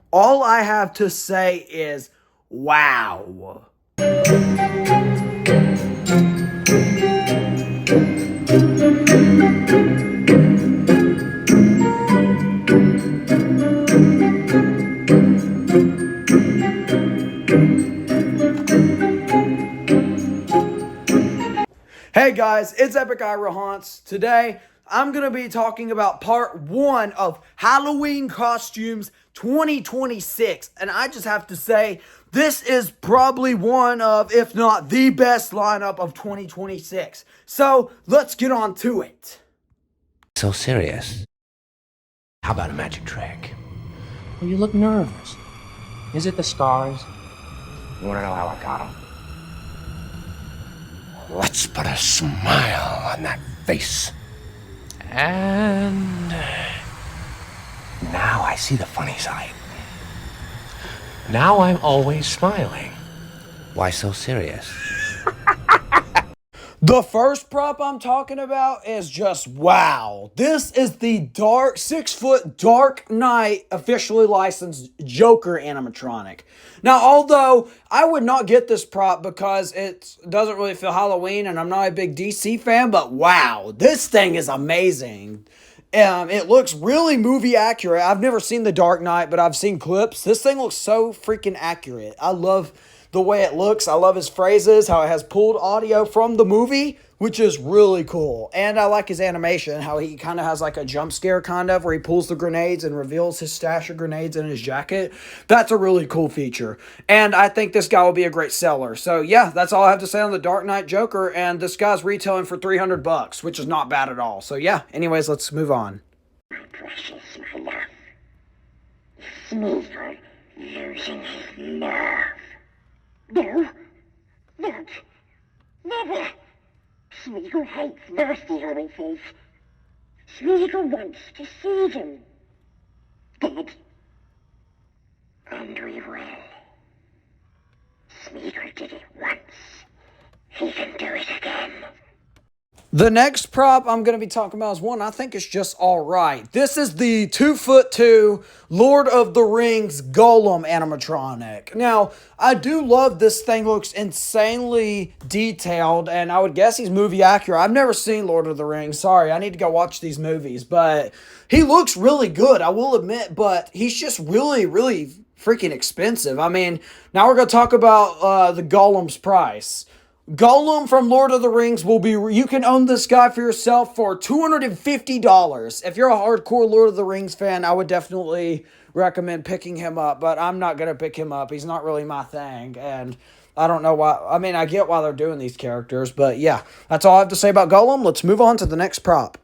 All I have to say is, wow. Hey guys, it's Epic Ira Haunts. Today, I'm going to be talking about part 1 of Halloween Costumes 2026. And I just have to say, this is probably one of, if not the best lineup of 2026. So, let's get on to it. So serious. How about a magic trick? Well, you look nervous. Is it the scars? You wanna know how I got them? Let's put a smile on that face. And now I see the funny side. Now I'm always smiling. Why so serious? The first prop I'm talking about is just wow. This is the 6-foot Dark Knight officially licensed Joker animatronic. Now, although I would not get this prop because it doesn't really feel Halloween and I'm not a big DC fan, but wow, this thing is amazing. It looks really movie accurate. I've never seen The Dark Knight, but I've seen clips. This thing looks so freaking accurate. I love the way it looks. I love his phrases, how it has pulled audio from the movie, which is really cool. And I like his animation, how he kind of has like a jump scare kind of, where he pulls the grenades and reveals his stash of grenades in his jacket. That's a really cool feature. And I think this guy will be a great seller. So yeah, that's all I have to say on the Dark Knight Joker. And this guy's retailing for $300, which is not bad at all. So yeah, anyways, let's move on. My precious, my love. Smeagol losing his nerve. No, not, never. Smeagol hates nasty horses. Smeagol wants to see them dead. And we will. Smeagol did it once. He can do it again. The next prop I'm going to be talking about is one I think is just alright. This is the 2'2" Lord of the Rings Gollum animatronic. Now, I do love this thing. Looks insanely detailed, and I would guess he's movie accurate. I've never seen Lord of the Rings. Sorry, I need to go watch these movies, but he looks really good, I will admit, but he's just really, really freaking expensive. I mean, now we're going to talk about the Gollum's price. Gollum from Lord of the Rings will be, you can own this guy for yourself for $250. If you're a hardcore Lord of the Rings fan, I would definitely recommend picking him up, but I'm not going to pick him up. He's not really my thing, and I don't know why. I mean, I get why they're doing these characters, but yeah, that's all I have to say about Gollum. Let's move on to the next prop.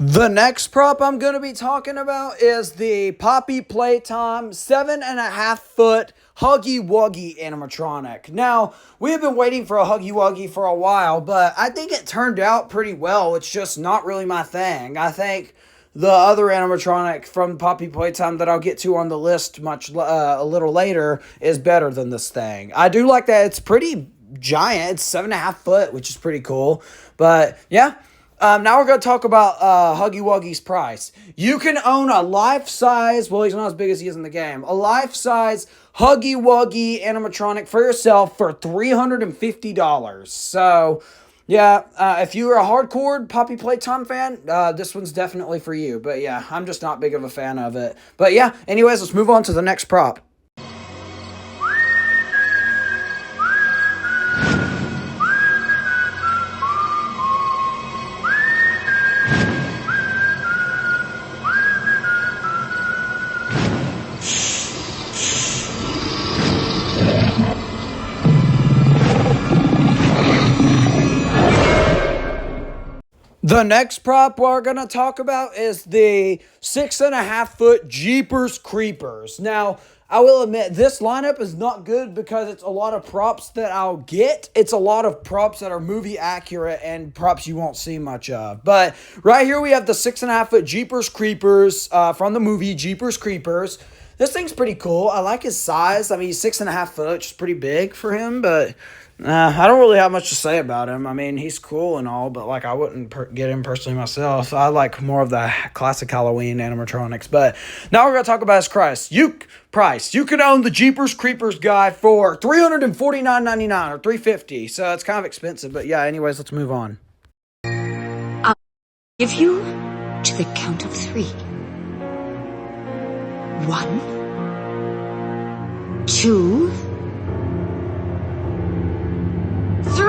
The next prop I'm going to be talking about is the Poppy Playtime 7.5-foot Huggy Wuggy animatronic. Now, we have been waiting for a Huggy Wuggy for a while, but I think it turned out pretty well. It's just not really my thing. I think the other animatronic from Poppy Playtime that I'll get to on the list a little later is better than this thing. I do like that it's pretty giant. It's 7.5 foot, which is pretty cool. But yeah. Now we're going to talk about Huggy Wuggy's price. You can own a life-size, well, he's not as big as he is in the game, a life-size Huggy Wuggy animatronic for yourself for $350. So, yeah, if you're a hardcore Poppy Playtime fan, this one's definitely for you. But yeah, I'm just not big of a fan of it. But yeah, anyways, let's move on to the next prop. The next prop we're going to talk about is the 6.5-foot Jeepers Creepers. Now, I will admit, this lineup is not good because it's a lot of props that I'll get. It's a lot of props that are movie accurate and props you won't see much of. But right here we have the 6.5-foot Jeepers Creepers from the movie Jeepers Creepers. this thing's pretty cool. I like his size. I mean, he's 6.5 foot, which is pretty big for him, but I don't really have much to say about him. I mean, he's cool and all, but like I wouldn't get him personally myself. I like more of the classic Halloween animatronics. But now we're gonna talk about his price. You can own the Jeepers Creepers guy for $349.99 or $350. So it's kind of expensive, but yeah. Anyways, let's move on. Give you to the count of 3. 1, 2, 3!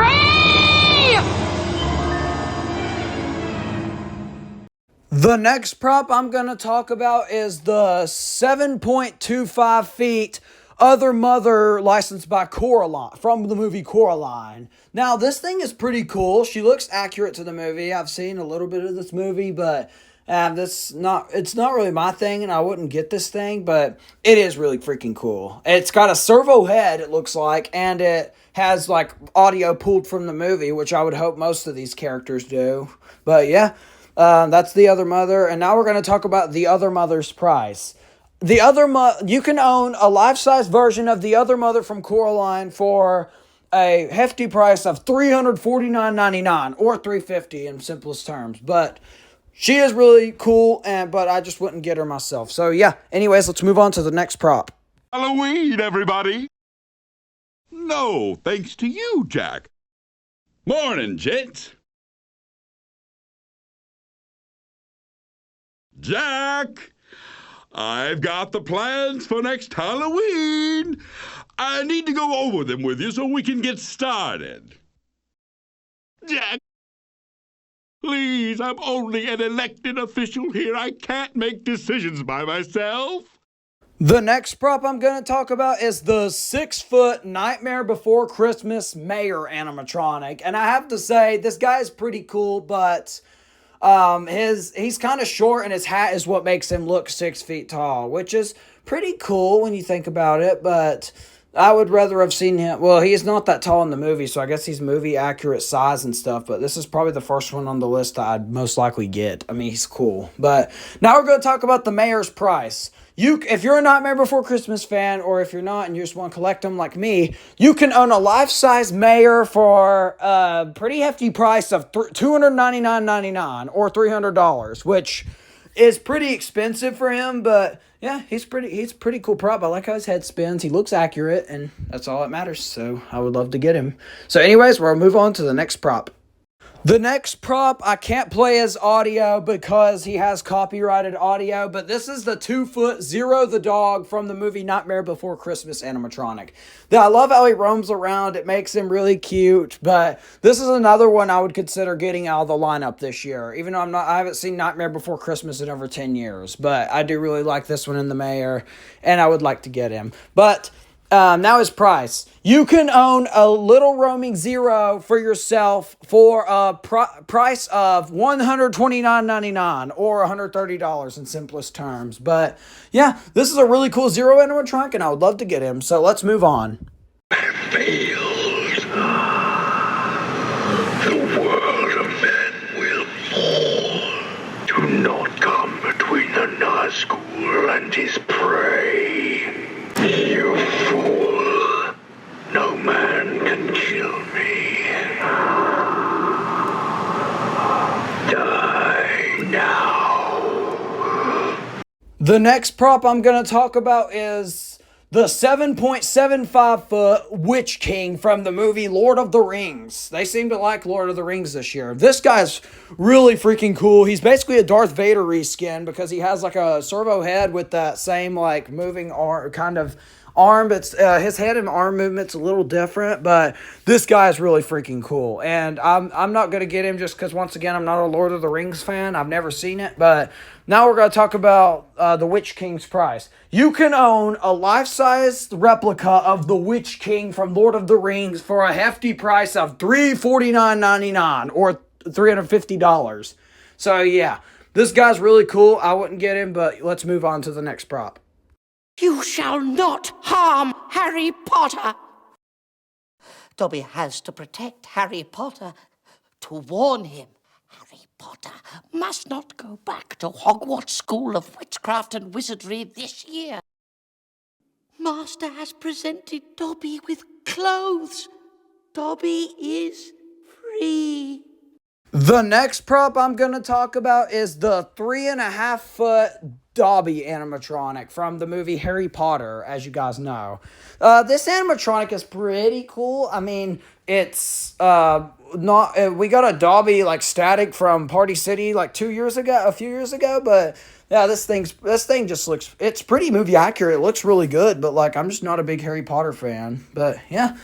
The next prop I'm going to talk about is the 7.25 feet Other Mother licensed by Coraline from the movie Coraline. Now, this thing is pretty cool. She looks accurate to the movie. I've seen a little bit of this movie, but it's not really my thing, and I wouldn't get this thing, but it is really freaking cool. It's got a servo head, it looks like, and it has like audio pulled from the movie, which I would hope most of these characters do. But yeah, that's the Other Mother, and now we're going to talk about the Other Mother's price. You can own a life-size version of the Other Mother from Coraline for a hefty price of $349.99 or $350 in simplest terms. But she is really cool, but I just wouldn't get her myself. So yeah, anyways, let's move on to the next prop. Halloween, everybody! No, thanks to you, Jack. Morning, gents. Jack! I've got the plans for next Halloween. I need to go over them with you so we can get started. Jack, please, I'm only an elected official here. I can't make decisions by myself. The next prop I'm going to talk about is the 6-foot Nightmare Before Christmas Mayor animatronic. And I have to say, this guy is pretty cool, but he's kind of short, and his hat is what makes him look 6 feet tall, which is pretty cool when you think about it, but I would rather have seen him. Well, he's not that tall in the movie, so I guess he's movie accurate size and stuff, but this is probably the first one on the list that I'd most likely get. I mean, he's cool. But now we're going to talk about the mayor's price. If you're a Nightmare Before Christmas fan, or if you're not and you just want to collect them like me, you can own a life-size mayor for a pretty hefty price of $299.99 or $300, which is pretty expensive for him, but yeah, he's pretty cool prop. I like how his head spins. He looks accurate, and that's all that matters, so I would love to get him. So anyways, we'll move on to the next prop. The next prop, I can't play his audio because he has copyrighted audio, but this is the 2-foot Zero the dog from the movie Nightmare Before Christmas animatronic. I love how he roams around. It makes him really cute, but this is another one I would consider getting out of the lineup this year, even though I haven't seen Nightmare Before Christmas in over 10 years, but I do really like this one in the mayor, and I would like to get him. But now his price. You can own a little roaming Zero for yourself for a price of $129.99 or $130 in simplest terms. But yeah, this is a really cool Zero animatronic, and I would love to get him. So let's move on. Failed. The world of men will fall. Do not come between the Nazgul and his prey. You fool! No man can kill me. Die now. The next prop I'm going to talk about is the 7.75 foot Witch King from the movie Lord of the Rings. They seem to like Lord of the Rings this year. This guy's really freaking cool. He's basically a Darth Vader reskin because he has like a servo head with that same like moving kind of arm. It's his head and arm movement's a little different, but this guy is really freaking cool. And I'm not gonna get him just because, once again, I'm not a Lord of the Rings fan. I've never seen it, but now we're gonna talk about the Witch King's price. You can own a life-sized replica of the Witch King from Lord of the Rings for a hefty price of $349.99 or $350. So yeah, this guy's really cool. I wouldn't get him, but let's move on to the next prop. You shall not harm Harry Potter. Dobby has to protect Harry Potter, to warn him. Harry Potter must not go back to Hogwarts School of Witchcraft and Wizardry this year. Master has presented Dobby with clothes. Dobby is free. The next prop I'm going to talk about is the 3.5-foot Dobby animatronic from the movie Harry Potter, as you guys know. This animatronic is pretty cool. I mean, it's not. We got a Dobby like static from Party City like a few years ago, but yeah, this thing just looks. It's pretty movie accurate. It looks really good, but like I'm just not a big Harry Potter fan. But yeah.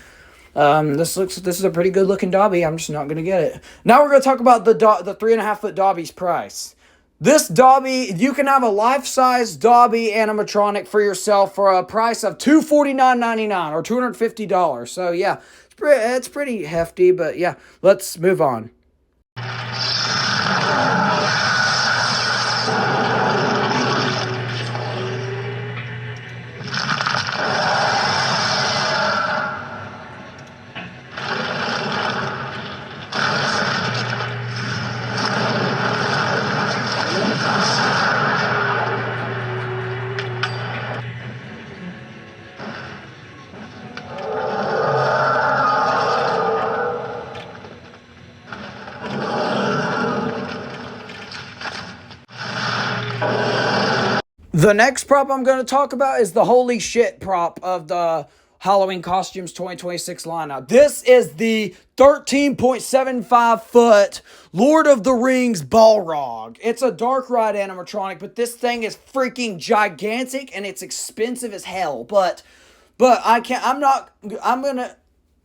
This is a pretty good looking Dobby. I'm just not gonna get it. Now we're gonna talk about the 3.5-foot Dobby's price. This Dobby, you can have a life-size Dobby animatronic for yourself for a price of $249.99 or $250. So yeah, it's pretty hefty, but yeah, let's move on. The next prop I'm going to talk about is the holy shit prop of the Halloween Costumes 2026 lineup. This is the 13.75-foot Lord of the Rings Balrog. It's a dark ride animatronic, but this thing is freaking gigantic and it's expensive as hell. But I'm not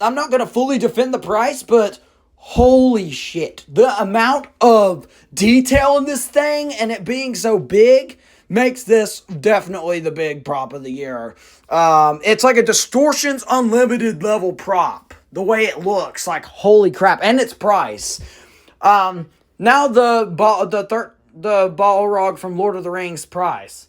gonna fully defend the price, but holy shit. The amount of detail in this thing and it being so big makes this definitely the big prop of the year. It's like a Distortions Unlimited level prop. The way it looks, like holy crap, and its price. Now the Balrog from Lord of the Rings price.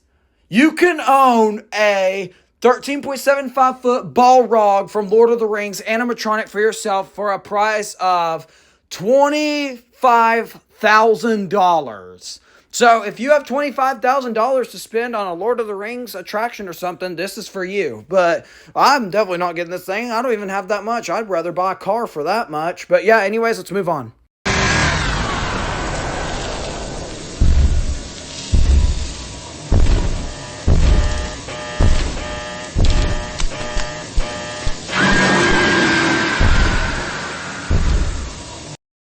You can own a 13.75-foot Balrog from Lord of the Rings animatronic for yourself for a price of $25,000. So if you have $25,000 to spend on a Lord of the Rings attraction or something, this is for you. But I'm definitely not getting this thing. I don't even have that much. I'd rather buy a car for that much. But yeah, anyways, let's move on.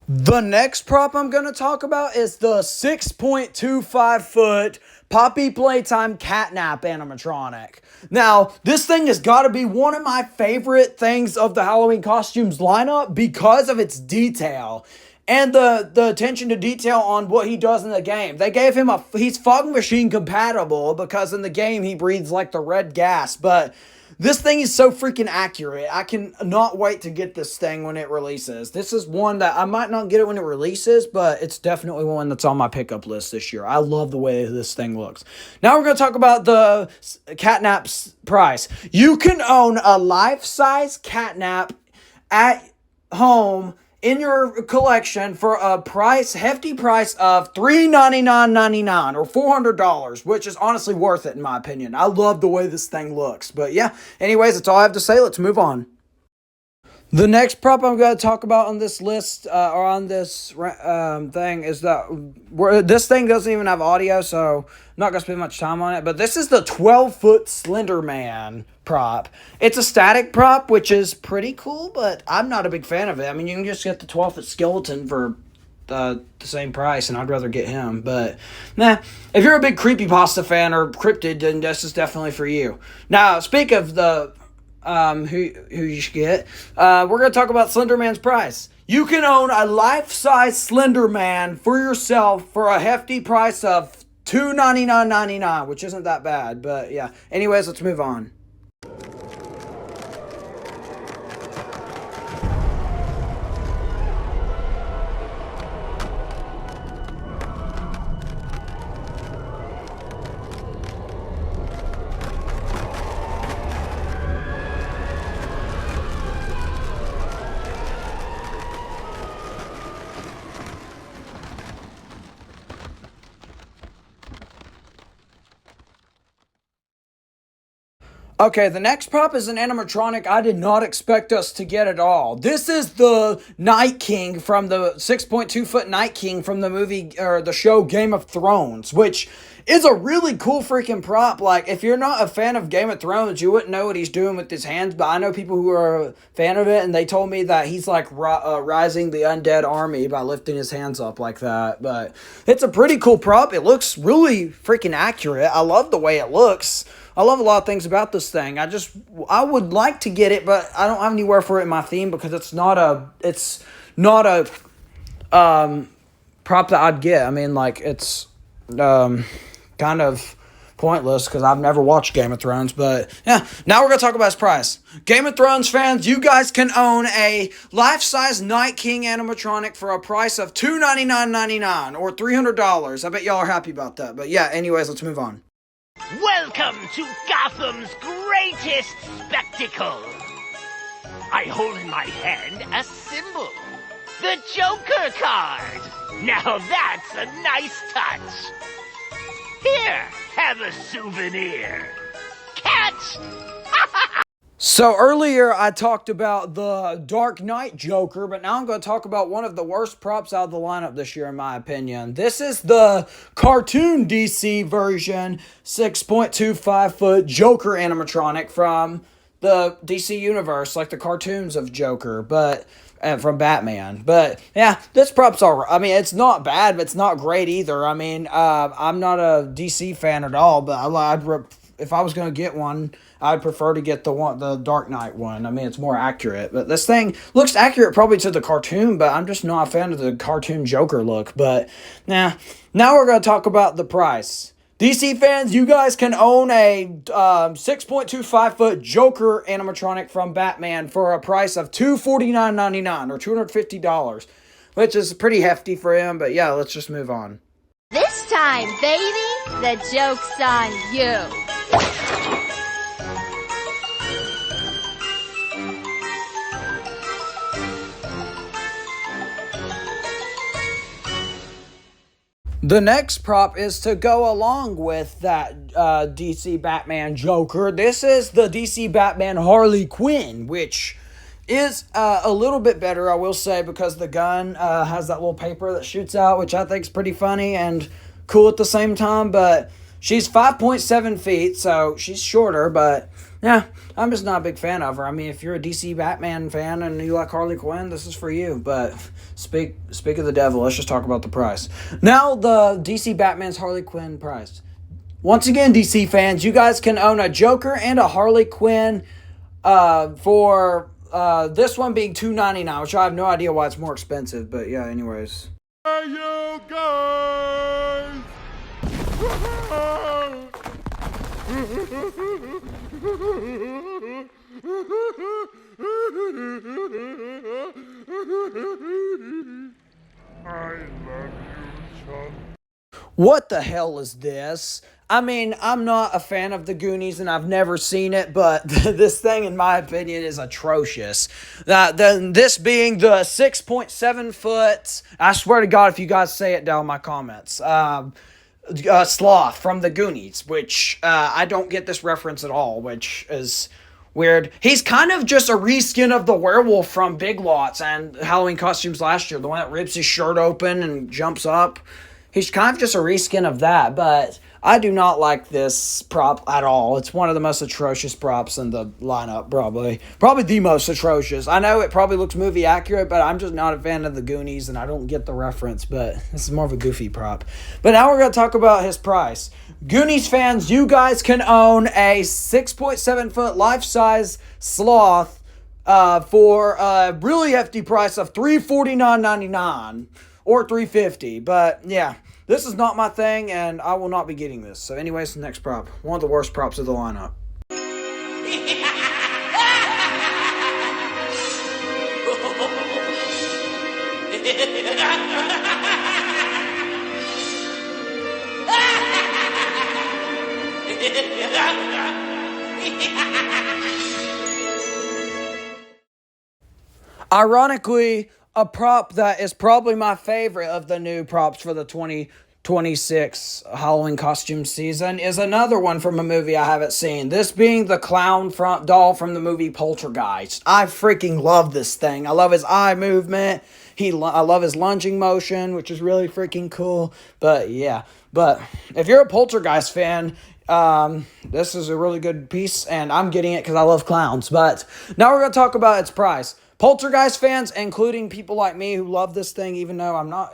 The next prop I'm going to talk about is the 6.25-foot Poppy Playtime Catnap animatronic. Now, this thing has got to be one of my favorite things of the Halloween Costumes lineup because of its detail and the attention to detail on what he does in the game. They gave him he's fog machine compatible because in the game he breathes like the red gas, but this thing is so freaking accurate. I can not wait to get this thing when it releases. This is one that I might not get it when it releases, but it's definitely one that's on my pickup list this year. I love the way this thing looks. Now we're going to talk about the Catnap's price. You can own a life-size Catnap at home in your collection for a hefty price of $399.99 or $400, which is honestly worth it in my opinion. I love the way this thing looks. But yeah, anyways, that's all I have to say. Let's move on. The next prop I'm going to talk about on this list, or on this thing, is that this thing doesn't even have audio, so I'm not going to spend much time on it. But this is the 12-foot Slender Man prop. It's a static prop, which is pretty cool, but I'm not a big fan of it. I mean, you can just get the 12-foot skeleton for the same price, and I'd rather get him. But, nah, if you're a big creepypasta fan or cryptid, then this is definitely for you. Now, speak of the who you should get. We're going to talk about Slender Man's price. You can own a life-size Slender Man for yourself for a hefty price of $299.99, which isn't that bad, but yeah. Anyways, let's move on. Okay, the next prop is an animatronic I did not expect us to get at all. This is the Night King from the 6.2 foot Night King from the movie or the show Game of Thrones, which is a really cool freaking prop. Like, if you're not a fan of Game of Thrones, you wouldn't know what he's doing with his hands, but I know people who are a fan of it, and they told me that he's like rising the undead army by lifting his hands up like that. But it's a pretty cool prop. It looks really freaking accurate. I love the way it looks. I love a lot of things about this thing. I would like to get it, but I don't have anywhere for it in my theme because it's not a prop that I'd get. I mean, like, it's kind of pointless because I've never watched Game of Thrones. But yeah, now we're gonna talk about his price. Game of Thrones fans, you guys can own a life-size Night King animatronic for a price of $299.99 or $300. I bet y'all are happy about that. But yeah, anyways, let's move on. Welcome to Gotham's greatest spectacle. I hold in my hand a symbol, the Joker card. Now that's a nice touch. Here, have a souvenir. Catch! So earlier I talked about the Dark Knight Joker, but now I'm going to talk about one of the worst props out of the lineup this year in my opinion. This is the cartoon DC version 6.25 foot Joker animatronic from the DC universe, like the cartoons of Joker, but from Batman. But yeah, this prop's alright. I mean, it's not bad, but it's not great either. I mean, I'm not a DC fan at all, but if I was going to get one, I'd prefer to get the Dark Knight one. I mean, it's more accurate. But this thing looks accurate probably to the cartoon, but I'm just not a fan of the cartoon Joker look. But now we're going to talk about the price. DC fans, you guys can own a 6.25 foot Joker animatronic from Batman for a price of $249.99 or $250, which is pretty hefty for him. But yeah, let's just move on. This time, baby, the joke's on you. The next prop is to go along with that DC Batman Joker. This is the DC Batman Harley Quinn, which is a little bit better, I will say, because the gun has that little paper that shoots out, which I think is pretty funny and cool at the same time. But she's 5.7 feet, so she's shorter, but yeah, I'm just not a big fan of her. I mean, if you're a DC Batman fan and you like Harley Quinn, this is for you. But speak of the devil, let's just talk about the price. Now, the DC Batman's Harley Quinn price. Once again, DC fans, you guys can own a Joker and a Harley Quinn for this one being $299, which I have no idea why it's more expensive. But yeah, anyways. Hey, you guys! What the hell is this? I mean, I'm not a fan of the Goonies and I've never seen it, but this thing, in my opinion, is atrocious. This being the 6.7 foot, I swear to God, if you guys say it down in my comments, Sloth from the Goonies, which I don't get this reference at all, which is weird. He's kind of just a reskin of the werewolf from Big Lots and Halloween Costumes last year, the one that rips his shirt open and jumps up. He's kind of just a reskin of that, but I do not like this prop at all. It's one of the most atrocious props in the lineup, probably. Probably the most atrocious. I know it probably looks movie accurate, but I'm just not a fan of the Goonies, and I don't get the reference, but this is more of a goofy prop. But now we're going to talk about his price. Goonies fans, you guys can own a 6.7 foot life-size Sloth for a really hefty price of $349.99 or $350. But yeah, this is not my thing, and I will not be getting this. So anyways, the next prop. One of the worst props of the lineup. Ironically, a prop that is probably my favorite of the new props for the 26 Halloween costume season is another one from a movie I haven't seen. This being the clown doll from the movie Poltergeist. I freaking love this thing. I love his eye movement. I love his lunging motion, which is really freaking cool. But yeah, but if you're a Poltergeist fan, this is a really good piece, and I'm getting it because I love clowns. But now we're going to talk about its price. Poltergeist fans, including people like me who love this thing, even though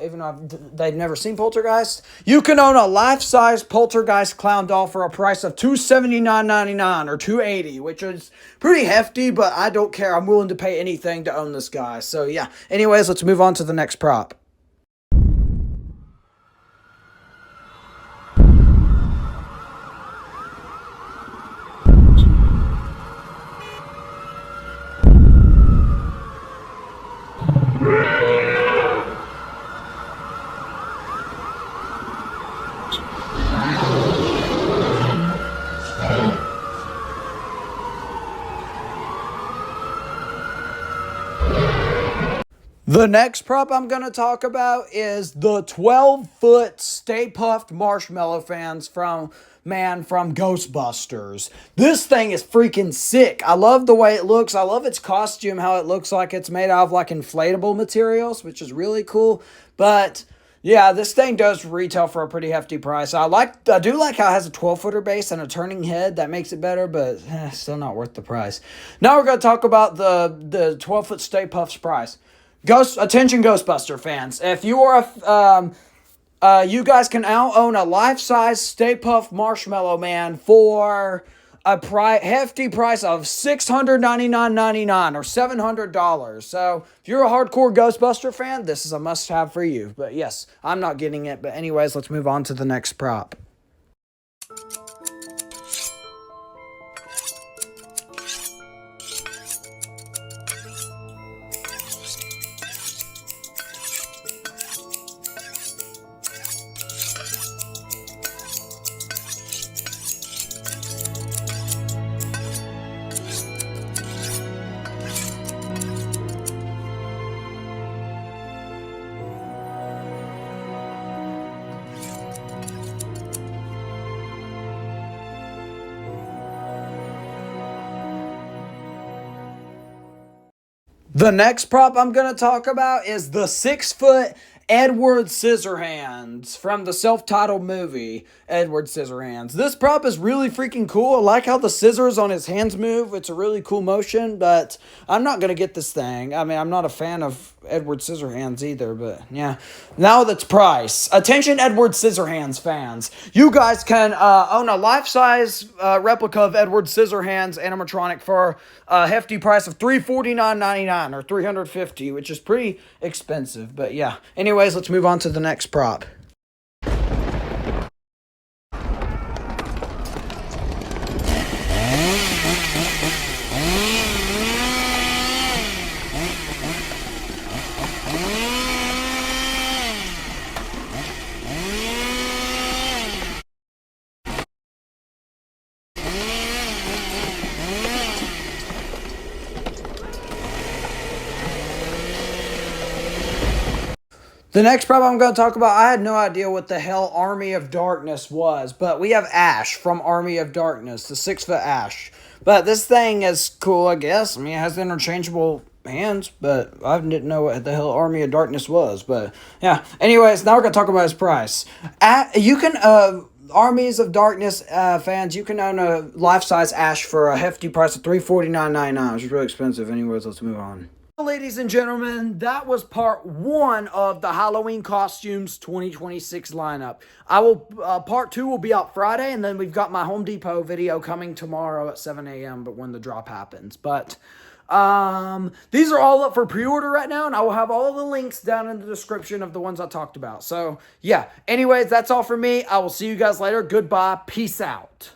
they've never seen Poltergeist, you can own a life-size Poltergeist clown doll for a price of $279.99 or $280, which is pretty hefty, but I don't care. I'm willing to pay anything to own this guy. So yeah. Anyways, let's move on to the next prop. The next prop I'm going to talk about is the 12-foot Stay Puft Marshmallow fans from Ghostbusters. This thing is freaking sick. I love the way it looks. I love its costume, how it looks like it's made out of like inflatable materials, which is really cool. But yeah, this thing does retail for a pretty hefty price. I do like how it has a 12-footer base and a turning head. That makes it better, but still not worth the price. Now we're going to talk about the 12-foot Stay Puft's price. Attention Ghostbuster fans, if you are you guys can now own a life-size Stay Puft Marshmallow Man for a hefty price of $699.99 or $700. So if you're a hardcore Ghostbuster fan, this is a must-have for you. But yes, I'm not getting it. But anyways, let's move on to the next prop. The next prop I'm going to talk about is the 6-foot Edward Scissorhands from the self-titled movie Edward Scissorhands. This prop is really freaking cool. I like how the scissors on his hands move. It's a really cool motion, but I'm not going to get this thing. I mean, I'm not a fan of Edward Scissorhands either, but yeah. Now that's price. Attention Edward Scissorhands fans. You guys can own a life-size replica of Edward Scissorhands animatronic for a hefty price of $349.99 or $350, which is pretty expensive, but yeah. Anyways, let's move on to the next prop. The next prop I'm going to talk about, I had no idea what the hell Army of Darkness was, but we have Ash from Army of Darkness, the 6-foot Ash. But this thing is cool, I guess. I mean, it has interchangeable hands, but I didn't know what the hell Army of Darkness was. But yeah, anyways, now we're going to talk about his price. Armies of Darkness fans, you can own a life-size Ash for a hefty price of $349.99, which is really expensive. Anyways, let's move on. Ladies and gentlemen, that was part 1 of the Halloween Costumes 2026 lineup. Part 2 will be out Friday, and then we've got my Home Depot video coming tomorrow at 7 a.m. but when the drop happens. But these are all up for pre-order right now, and I will have all the links down in the description of the ones I talked about. So yeah, anyways, that's all for me. I will see you guys later. Goodbye. Peace out.